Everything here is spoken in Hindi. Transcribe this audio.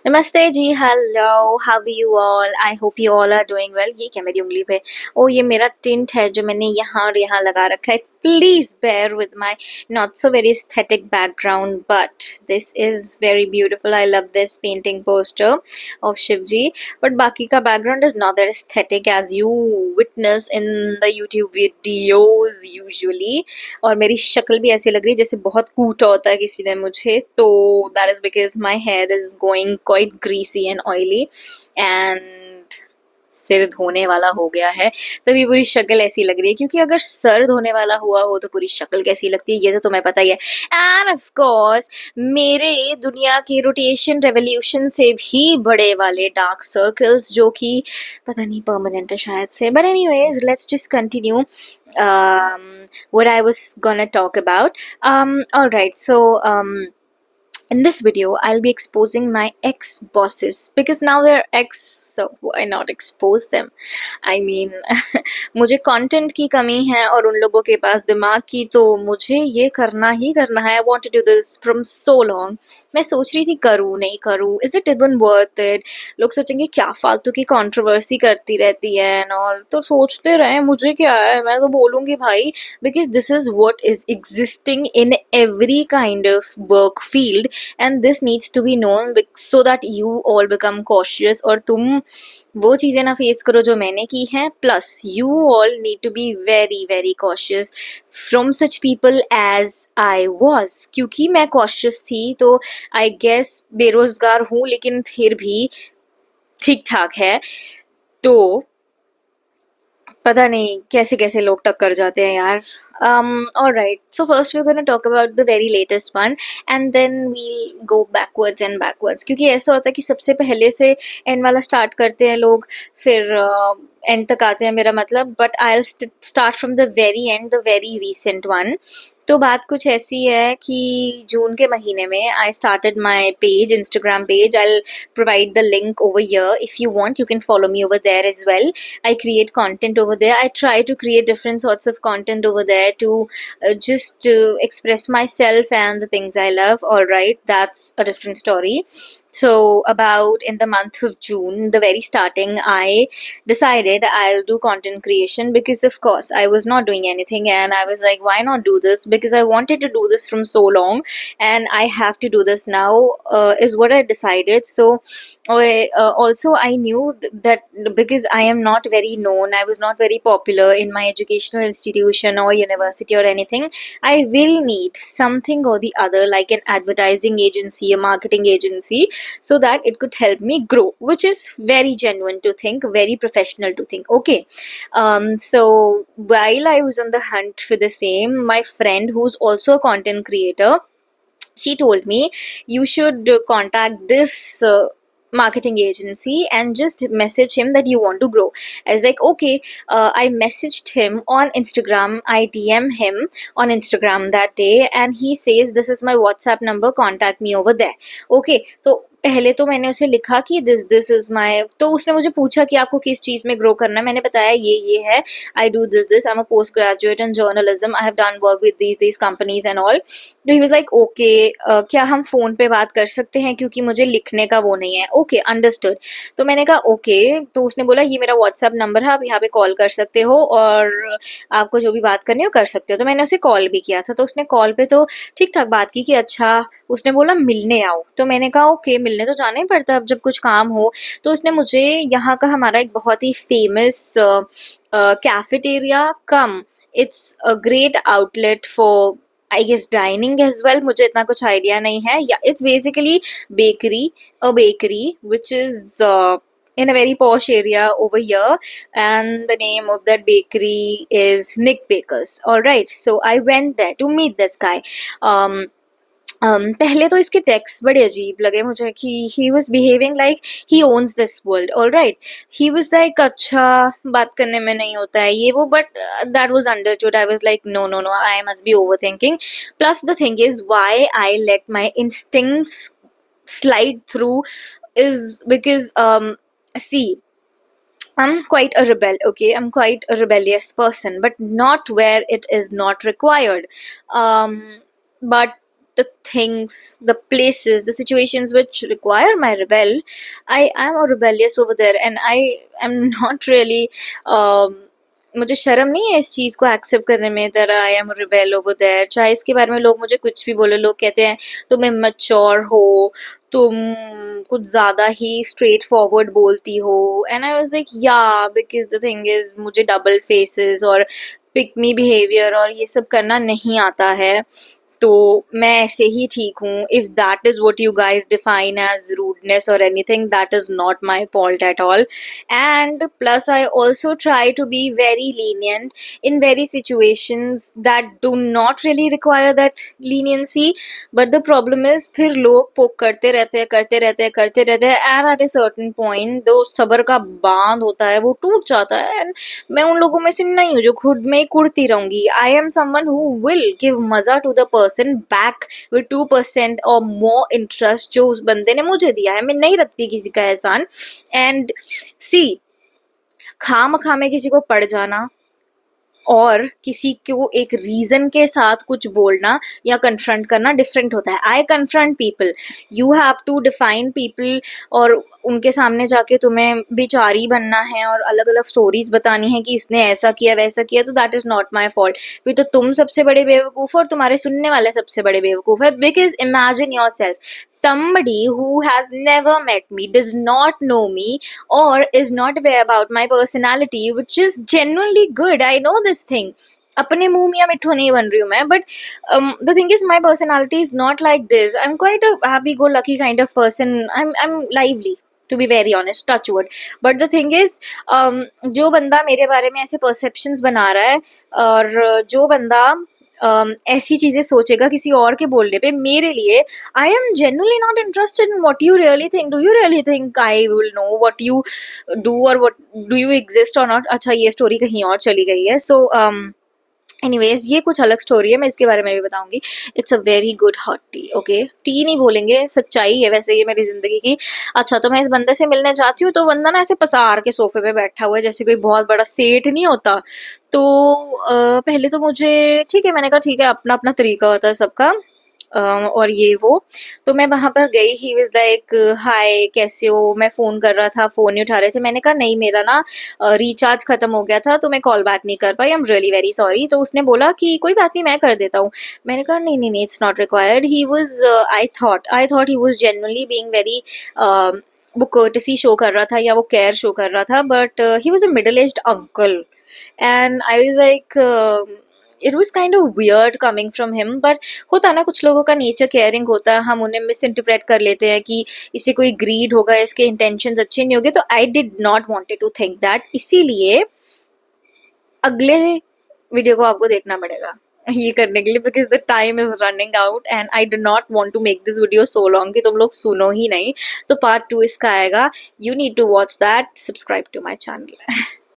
नमस्ते जी, hello, how are you all? I hope you all are doing well. ये क्या मेरी उंगली पे? ओ, ये मेरा टिंट है जो मैंने यहाँ और यहाँ लगा रखा है। Please bear with my not so very aesthetic background, but this is very beautiful. I love this painting poster of Shivji, but बाकी का background is not that aesthetic as you witness in the YouTube videos usually. और मेरी शक्ल भी ऐसी लग रही है जैसे बहुत कूटा होता है किसी ने मुझे, तो that is because my here is going quite greasy and oily and सिर धोने वाला हो गया है, तभी पूरी शक्ल ऐसी लग रही है। क्योंकि अगर सर धोने वाला हुआ हो तो पूरी शक्ल कैसी लगती है ये तो तुम्हें पता ही है। एंड ऑफ कोर्स मेरे दुनिया की रोटेशन रेवोल्यूशन से भी बड़े वाले डार्क सर्कल्स जो कि पता नहीं परमानेंट है शायद से, but anyways let's just continue what I was gonna talk about. All right, so in this video I'll be exposing my ex bosses because now they're ex, so why not expose them? I mean मुझे कंटेंट की कमी है और उन लोगों के पास दिमाग की, तो मुझे ये करना ही करना है। I want to do this from so long. मैं सोच रही थी करूँ नहीं करूँ, is it even worth it? लोग सोचेंगे क्या फालतू की कंट्रोवर्सी करती रहती है एंड ऑल, तो सोचते रहे, मुझे क्या है, मैं तो बोलूँगी भाई, because this is what is existing in every kind of work field and this needs to be known so that you all become cautious और तुम वो चीज़ें ना फेस करो जो मैंने की हैं। Plus you all need to be very very cautious from such people as I was, क्योंकि मैं cautious थी तो I guess बेरोजगार हूँ लेकिन फिर भी ठीक ठाक है। तो पता नहीं कैसे कैसे लोग टक्कर जाते हैं यार। Alright, so first we're gonna talk about the very latest one and then we'll go backwards and backwards, क्योंकि ऐसा होता है कि सबसे पहले से एंड वाला स्टार्ट करते हैं लोग, फिर एंड तक आते हैं मेरा मतलब, but I start from the very and, the very recent one. तो बात कुछ ऐसी है कि जून के महीने में I started my page, Instagram page. I provide the link over here. If you want, you can follow me over there as well. I create content over there. I try to create different sorts of content over there to just express myself and the things I love. All right, that's a different story. So about in the month of June, the very starting, I decided I'll do content creation because of course I was not doing anything and I was like, why not do this? Because I wanted to do this from so long and I have to do this now, is what I decided. So also I knew that because I am not very known, I was not very popular in my educational institution or university or anything, I will need something or the other like an advertising agency, a marketing agency, so that it could help me grow, which is very genuine to think, very professional to think. Okay, so while I was on the hunt for the same, my friend who's also a content creator, she told me you should contact this marketing agency and just message him that you want to grow. I was like, okay. I messaged him on Instagram. I DM him on Instagram that day and he says this is my WhatsApp number, contact me over there. Okay, तो पहले तो मैंने उसे लिखा कि दिस इज माई, तो उसने मुझे पूछा कि आपको किस चीज़ में ग्रो करना है। मैंने बताया ये है, I do this, I am a post graduate in journalism, I have done work with these companies and all. तो ही वाज लाइक ओके, क्या हम फ़ोन पे बात कर सकते हैं क्योंकि मुझे लिखने का वो नहीं है। Okay, understood. तो मैंने कहा ओके। तो उसने बोला ये मेरा व्हाट्सएप नंबर है, आप यहाँ पे कॉल कर सकते हो और आपको जो भी बात करनी हो कर सकते हो। तो मैंने उसे कॉल भी किया था, तो उसने कॉल पे तो ठीक ठाक बात की कि अच्छा, उसने बोला मिलने आओ। तो मैंने कहा ओके, मिलने तो जाना ही पड़ता है अब जब कुछ काम हो। तो उसने मुझे यहाँ का हमारा एक बहुत ही famous cafeteria cum, it's a great outlet for I guess dining as well, मुझे इतना कुछ आइडिया नहीं है, या it's basically bakery, a bakery which is in a very posh area over here, and the name of that bakery is Nick Bakers. All right, so I went there to meet this guy. पहले तो इसके टेक्स्ट बड़े अजीब लगे मुझे कि he was behaving like he owns this world. All right, he was like अच्छा बात करने में नहीं होता है ये वो, but that was understood. I was like no no no, I must be overthinking. Plus the thing is why I let my instincts slide through is because see, I'm quite a rebel, okay? I'm quite a rebellious person, but not where it is not required. But the things, the places, the situations which require my rebel, I am a rebellious over there, and I am not really मुझे शर्म नहीं है इस चीज़ को एक्सेप्ट करने में that I am rebel over there. चाहे इसके बारे में लोग मुझे कुछ भी बोले, लोग कहते हैं तुम इमैच्योर हो, तुम कुछ ज़्यादा ही स्ट्रेट फॉरवर्ड बोलती हो, एंड आई वाज लाइक या बिकॉज द थिंग इज मुझे डबल फेसेस और पिक मी बिहेवियर और ये सब करना नहीं आता है, तो मैं ऐसे ही ठीक हूँ। If that is what you guys define as rudeness और anything, that is not my fault at all. And plus I also try to be very lenient in very situations that do not really require that leniency, but the problem is फिर लोग पोक करते रहते हैं and at a certain point जो सब्र का बांध होता है वो टूट जाता है, and मैं उन लोगों में से नहीं हूँ जो खुद में कुड़ती रहूंगी। I am someone who will give मजा to the person back with 2% और मोर इंटरेस्ट जो उस बंदे ने मुझे दिया है। मैं नहीं रखती किसी का एहसान, एंड सी खामखा में किसी को पड़ जाना और किसी को एक रीजन के साथ कुछ बोलना या कन्फ्रंट करना डिफरेंट होता है। I confront people, you have to define people, और उनके सामने जाके तुम्हें बेचारी बनना है और अलग अलग स्टोरीज बतानी है कि इसने ऐसा किया वैसा किया, तो that is not my fault. फिर तो तुम सबसे बड़े बेवकूफ और तुम्हारे सुनने वाले सबसे बड़े बेवकूफ है। Because imagine your self, somebody who has never met me, does not know me, or is not aware about my personality, which is genuinely good. I know this thing. अपने मुंह मियाँ मिठू नहीं बन रही हूँ मैं, but the thing is my personality is not like this. I am quite a happy go lucky kind of person. I am lively, to be very honest, touch wood. But the thing is जो बंदा मेरे बारे में ऐसे परसेप्शंस बना रहा है, और जो बंदा ऐसी चीजें सोचेगा किसी और के बोलने पे मेरे लिए, I am genuinely not interested in what you really think. Do you really think I will know what you do और व्हाट डू यू एग्जिस्ट और नॉट? अच्छा, ये स्टोरी कहीं और चली गई है। सो एनीवेज, ये कुछ अलग स्टोरी है, मैं इसके बारे में भी बताऊंगी। It's a very good hot T. Okay, T नहीं बोलेंगे, सच्चाई है वैसे ये मेरी जिंदगी की। अच्छा, तो मैं इस बंदे से मिलने जाती हूँ तो बंदा ना ऐसे पसार के सोफे पे बैठा हुआ है जैसे कोई बहुत बड़ा सेठ नहीं होता। तो पहले तो मुझे ठीक है, मैंने कहा ठीक है, अपना अपना तरीका होता है सबका, और ये वो। तो मैं वहां पर गई, ही वाज लाइक हाय कैसे हो, मैं फ़ोन कर रहा था, फ़ोन नहीं उठा रहे थे। मैंने कहा नहीं, मेरा ना रिचार्ज ख़त्म हो गया था तो मैं कॉल बैक नहीं कर पाई, I am really very sorry. तो उसने बोला कि कोई बात नहीं, मैं कर देता हूँ। मैंने कहा नहीं नहीं नहीं, it's not required. He was I thought he was genuinely being very, वो कर्टसी शो कर रहा था या वो केयर शो कर रहा था, but he was a middle aged uncle, and I was like it was kind of weird coming from him. But होता ना, कुछ लोगों का नेचर केयरिंग होता है, हम उन्हें मिस इंटरप्रेट कर लेते हैं कि इसे कोई ग्रीड होगा, इसके इंटेंशंस अच्छे नहीं होंगे। तो I did not wanted to think that, इसीलिए अगले वीडियो को आपको देखना पड़ेगा ये करने के लिए, because the time is running out and I do not want to make this video so long कि तुम लोग सुनो ही नहीं। तो पार्ट 2 इसका आएगा, you need to watch that, subscribe to my channel.